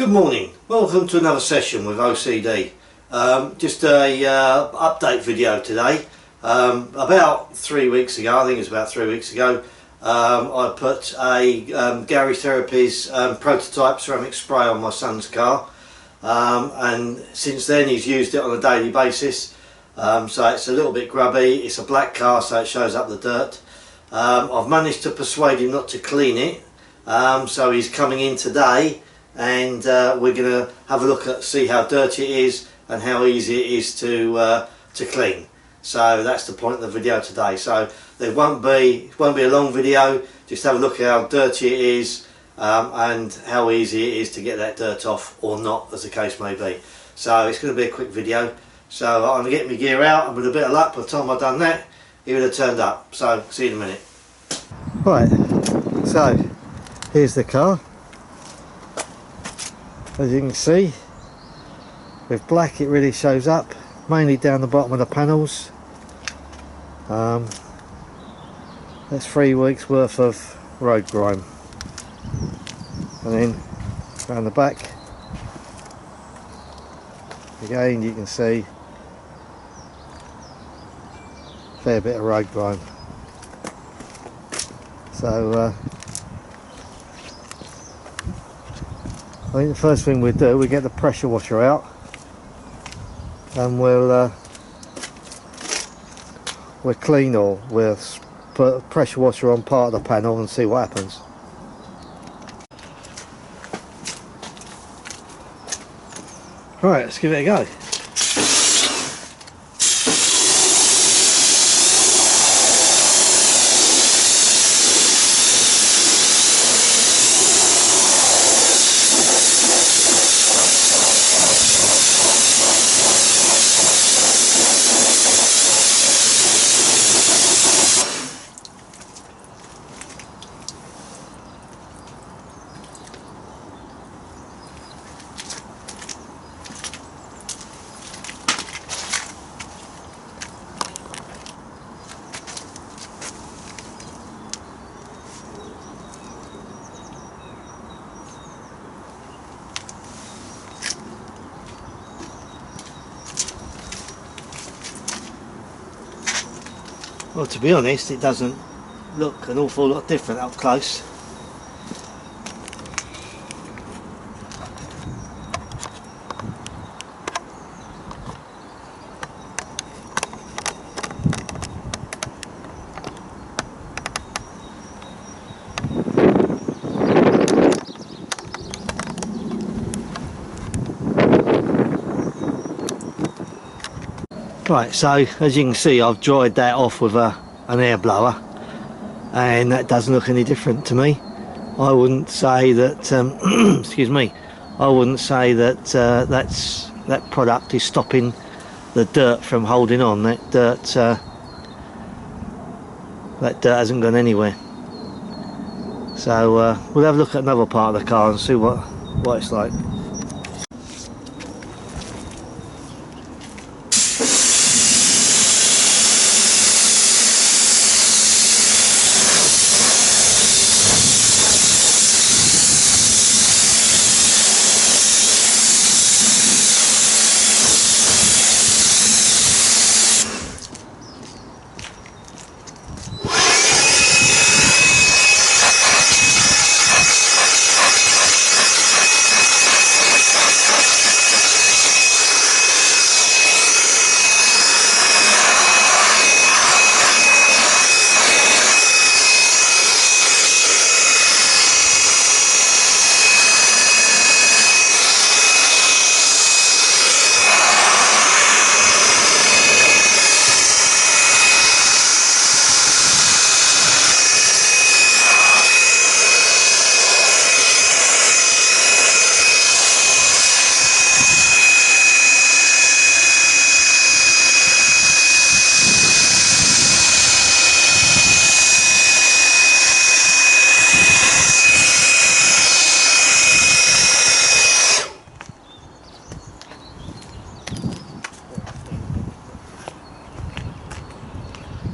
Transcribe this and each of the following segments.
Good morning, welcome to another session with OCD. Just a update video today. About 3 weeks ago, I think it's about 3 weeks ago, I put a Gary Therapy's prototype ceramic spray on my son's car, and since then he's used it on a daily basis. So it's a little bit grubby, it's a black car so it shows up the dirt. I've managed to persuade him not to clean it, so he's coming in today and we're going to have a look at see how dirty it is and how easy it is to clean. So that's the point of the video today. So it won't be a long video, just have a look at how dirty it is and how easy it is to get that dirt off, or not, as the case may be. So it's going to be a quick video. So I'm going to get my gear out, and with a bit of luck by the time I've done that he would have turned up. So see you in a minute. Right, so here's the car. As you can see, with black it really shows up, mainly down the bottom of the panels. That's 3 weeks worth of road grime. And then around the back again you can see a fair bit of road grime. So I think the first thing we do, we get the pressure washer out and we'll clean, or we'll put a pressure washer on part of the panel and see what happens. Right, let's give it a go. Well, to be honest, it doesn't look an awful lot different up close. Right, so as you can see, I've dried that off with an air blower, and that doesn't look any different to me. I wouldn't say that excuse me, I wouldn't say that that product is stopping the dirt from holding on. That dirt hasn't gone anywhere. So we'll have a look at another part of the car and see what it's like.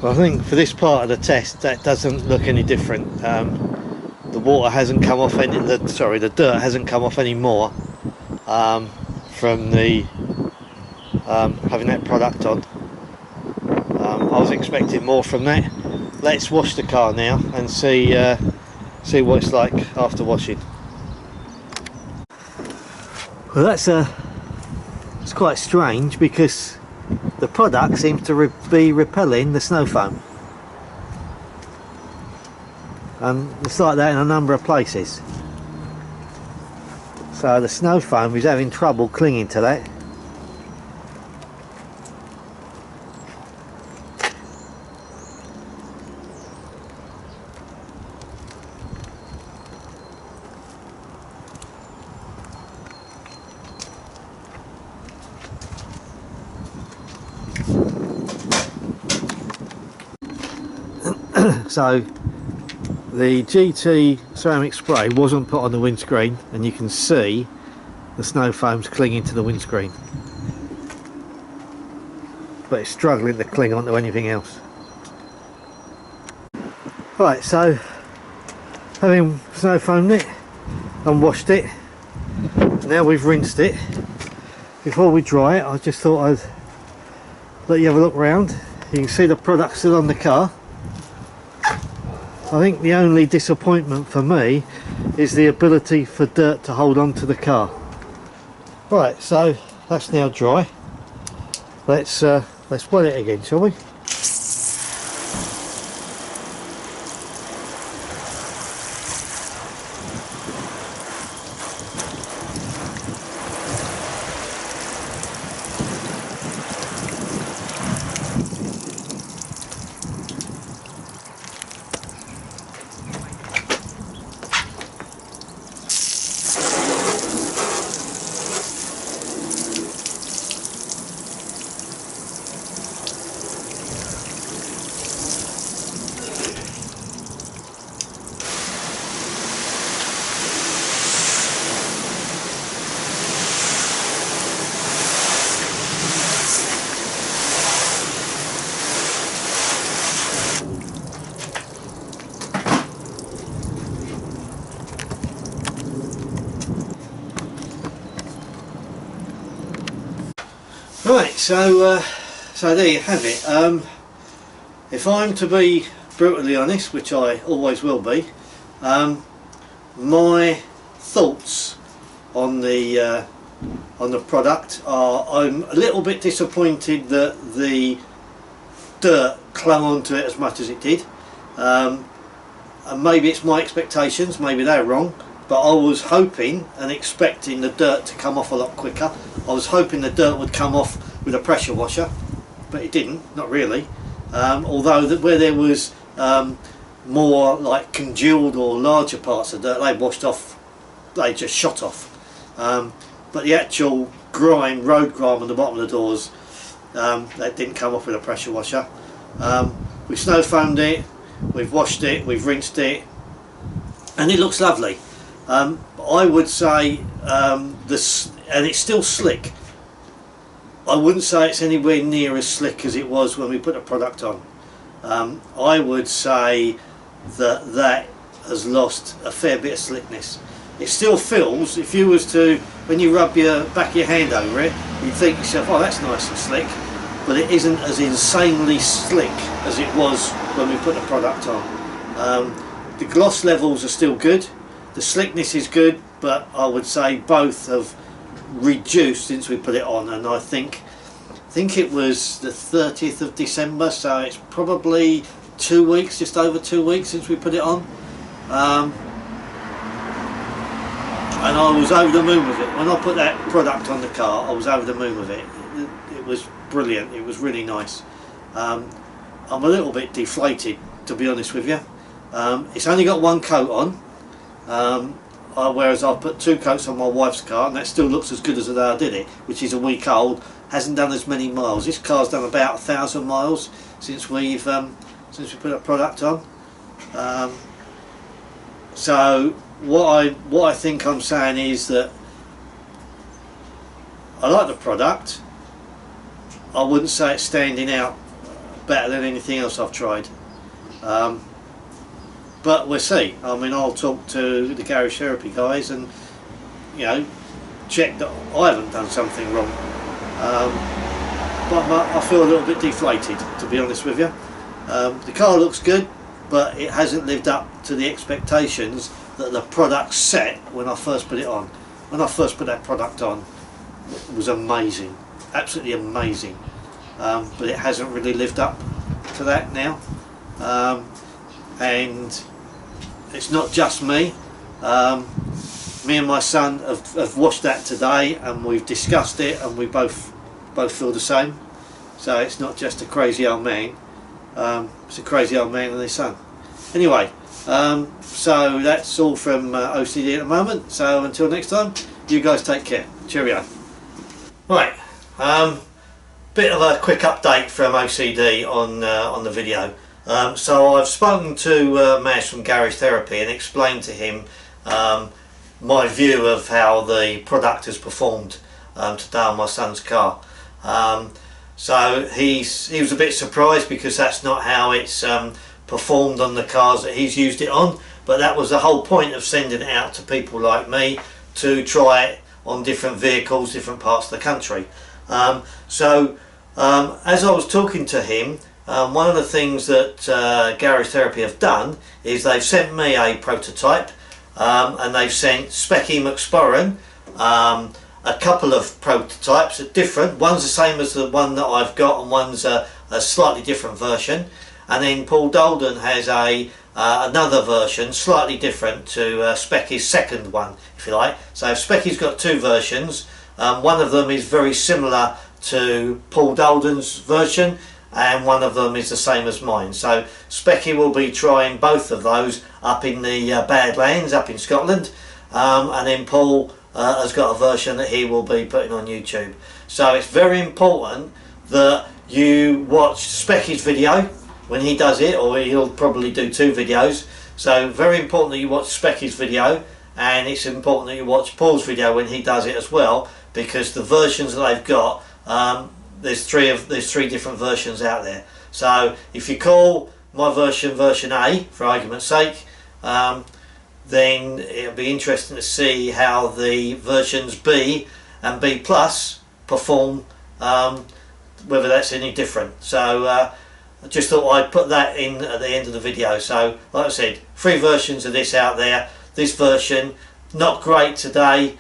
Well, I think for this part of the test that doesn't look any different. The water hasn't come off any, the dirt hasn't come off any more from the having that product on. I was expecting more from that. Let's wash the car now and see what it's like after washing. Well, it's quite strange because the product seems to be repelling the snow foam, and it's like that in a number of places. So the snow foam is having trouble clinging to that. So the GT ceramic spray wasn't put on the windscreen, and you can see the snow foam's clinging to the windscreen, but it's struggling to cling onto anything else. Right, so having snow foamed it and washed it, now we've rinsed it. Before we dry it, I just thought I'd let you have a look round. You can see the product still on the car. I think the only disappointment for me is the ability for dirt to hold on to the car. Right, so that's now dry. Let's wet it again, shall we? Right, so there you have it. If I'm to be brutally honest, which I always will be, my thoughts on the product are, I'm a little bit disappointed that the dirt clung onto it as much as it did, and maybe it's my expectations, maybe they're wrong, but I was hoping and expecting the dirt to come off a lot quicker. I was hoping the dirt would come off with a pressure washer, but it didn't, not really. Although where there was more like congealed or larger parts of dirt, they washed off, they just shot off. But the actual grime, road grime on the bottom of the doors, that didn't come off with a pressure washer. We've snow foamed it, we've washed it, we've rinsed it, and it looks lovely. I would say this, and it's still slick. I wouldn't say it's anywhere near as slick as it was when we put the product on. I would say that has lost a fair bit of slickness. It still feels, if you was to, when you rub your back of your hand over it, you'd think to yourself, oh, that's nice and slick, but it isn't as insanely slick as it was when we put the product on. The gloss levels are still good, the slickness is good, but I would say both have reduced since we put it on, and I think it was the 30th of December, so it's probably 2 weeks, just over 2 weeks since we put it on. And I was over the moon with it. When I put that product on the car, I was over the moon with it. It was brilliant, it was really nice. I'm a little bit deflated, to be honest with you. It's only got one coat on, whereas I've put 2 coats on my wife's car, and that still looks as good as the day I did it, which is a week old. Hasn't done as many miles. This car's done about 1,000 miles since we put a product on. So what I think I'm saying is that I like the product. I wouldn't say it's standing out better than anything else I've tried. But we'll see. I mean, I'll talk to the garage therapy guys, and you know, check that I haven't done something wrong. But I feel a little bit deflated, to be honest with you. The car looks good, but it hasn't lived up to the expectations that the product set when I first put it on. When I first put that product on, it was amazing, absolutely amazing. But it hasn't really lived up to that now. And it's not just me. Me and my son have watched that today, and we've discussed it, and we both feel the same. So it's not just a crazy old man, it's a crazy old man and his son. Anyway, so that's all from OCD at the moment. So until next time, you guys take care. Cheerio. Right, bit of a quick update from OCD on the video. So I've spoken to Maz from Garage Therapy and explained to him my view of how the product has performed today on my son's car. So he was a bit surprised because that's not how it's performed on the cars that he's used it on, but that was the whole point of sending it out to people like me to try it on different vehicles, different parts of the country. As I was talking to him, one of the things that Garage Therapy have done is they've sent me a prototype, and they've sent Specky McSporran a couple of prototypes that are different. One's the same as the one that I've got, and one's a slightly different version. And then Paul Dolden has another version, slightly different to Specky's second one, if you like. So Specky's got two versions. One of them is very similar to Paul Dolden's version, and one of them is the same as mine. So Specky will be trying both of those up in the Badlands, up in Scotland, and then Paul has got a version that he will be putting on YouTube. So it's very important that you watch Specky's video when he does it, or he'll probably do two videos. So very important that you watch Specky's video, and it's important that you watch Paul's video when he does it as well, because the versions that they've got, there's three different versions out there. So if you call my version A, for argument's sake, then it'll be interesting to see how the versions B and B plus perform, whether that's any different. So I just thought I'd put that in at the end of the video. So like I said, three versions of this out there. This version, not great today,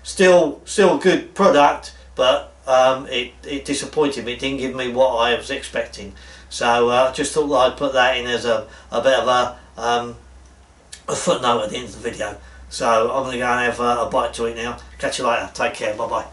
still a good product, but it disappointed me. It didn't give me what I was expecting. So I just thought that I'd put that in as a bit of a footnote at the end of the video. So I'm going to go and have a bite to eat now. Catch you later. Take care. Bye bye.